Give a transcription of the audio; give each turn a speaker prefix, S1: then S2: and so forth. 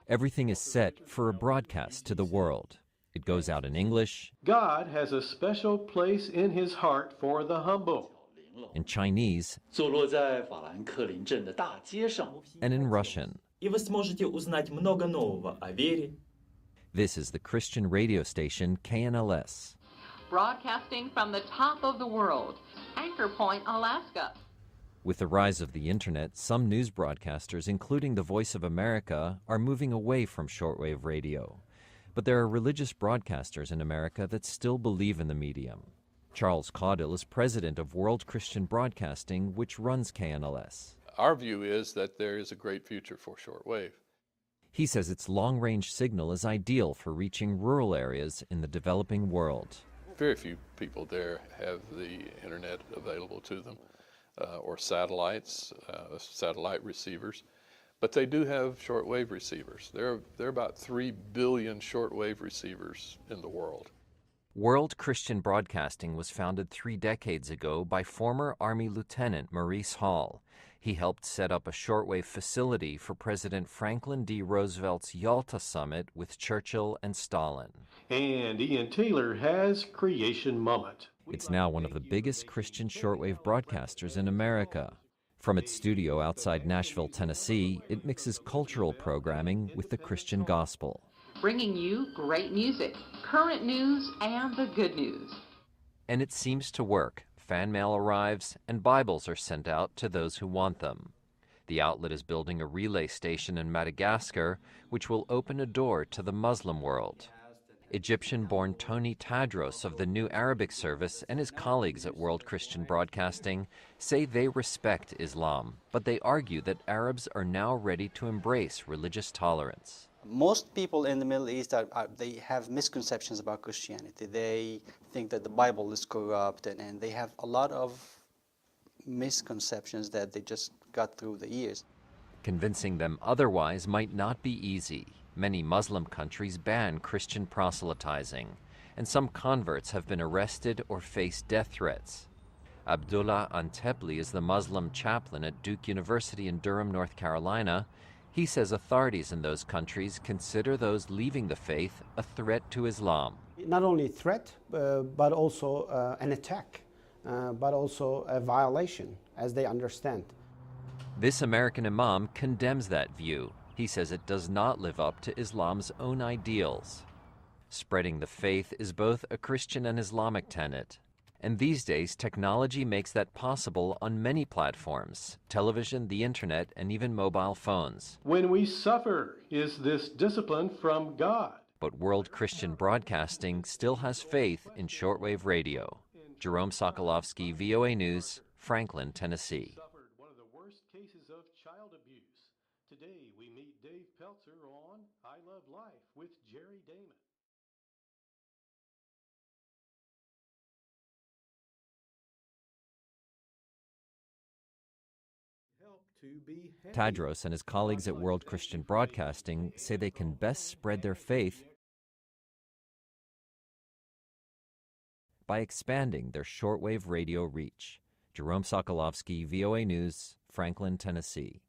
S1: Everything is set for a broadcast to the world. It goes out in English,
S2: God has a special place in his heart for the humble.
S1: in Chinese,
S3: 坐落在法兰克林镇的大街上。
S1: and in Russian.
S4: И вы сможете узнать много нового о вере.
S1: This is the Christian radio station KNLS.
S5: Broadcasting from the top of the world, Anchor Point, Alaska.
S1: With the rise of the internet, some news broadcasters, including the Voice of America, are moving away from shortwave radio. But there are religious broadcasters in America that still believe in the medium. Charles Caudill is president of World Christian Broadcasting, which runs KNLS.
S6: Our view is that there is a great future for shortwave.
S1: He says its long-range signal is ideal for reaching rural areas in the developing world.
S6: Very few people there have the internet available to them, or satellites, satellite receivers. But they do have shortwave receivers. There are about 3 billion shortwave receivers in the world.
S1: World Christian Broadcasting was founded 3 decades ago by former Army Lieutenant Maurice Hall. He helped set up a shortwave facility for President Franklin D. Roosevelt's Yalta Summit with Churchill and Stalin.
S2: And Ian Taylor has Creation Moment.
S1: It's now one of the biggest Christian shortwave broadcasters in America. From its studio outside Nashville, Tennessee, it mixes cultural programming with the Christian gospel.
S5: Bringing you great music, current news, and the good news.
S1: And it seems to work. Fan mail arrives, and Bibles are sent out to those who want them. The outlet is building a relay station in Madagascar, which will open a door to the Muslim world. Egyptian-born Tony Tadros of the New Arabic Service and his colleagues at World Christian Broadcasting say they respect Islam, but they argue that Arabs are now ready to embrace religious tolerance.
S7: Most people in the Middle East, they have misconceptions about Christianity. They think that the Bible is corrupt, and they have a lot of misconceptions that they just got through the years.
S1: Convincing them otherwise might not be easy. Many Muslim countries ban Christian proselytizing, and some converts have been arrested or face death threats. Abdullah Antepli is the Muslim chaplain at Duke University in Durham, North Carolina. He says authorities in those countries consider those leaving the faith a threat to Islam.
S8: Not only a threat, but also an attack, but also a violation, as they understand.
S1: This American imam condemns that view. He says it does not live up to Islam's own ideals. Spreading the faith is both a Christian and Islamic tenet. And these days, technology makes that possible on many platforms: television, the internet, and even mobile phones.
S2: When we suffer, is this discipline from God?
S1: But World Christian Broadcasting still has faith in shortwave radio. Jerome Sokolovsky, VOA News, Franklin, Tennessee.
S2: Suffered one of the worst cases of child abuse. Today we meet Dave Peltzer on I Love Life with Jerry Damon.
S1: Tadros and his colleagues at World Christian Broadcasting say they can best spread their faith by expanding their shortwave radio reach. Jerome Sokolovsky, VOA News, Franklin, Tennessee.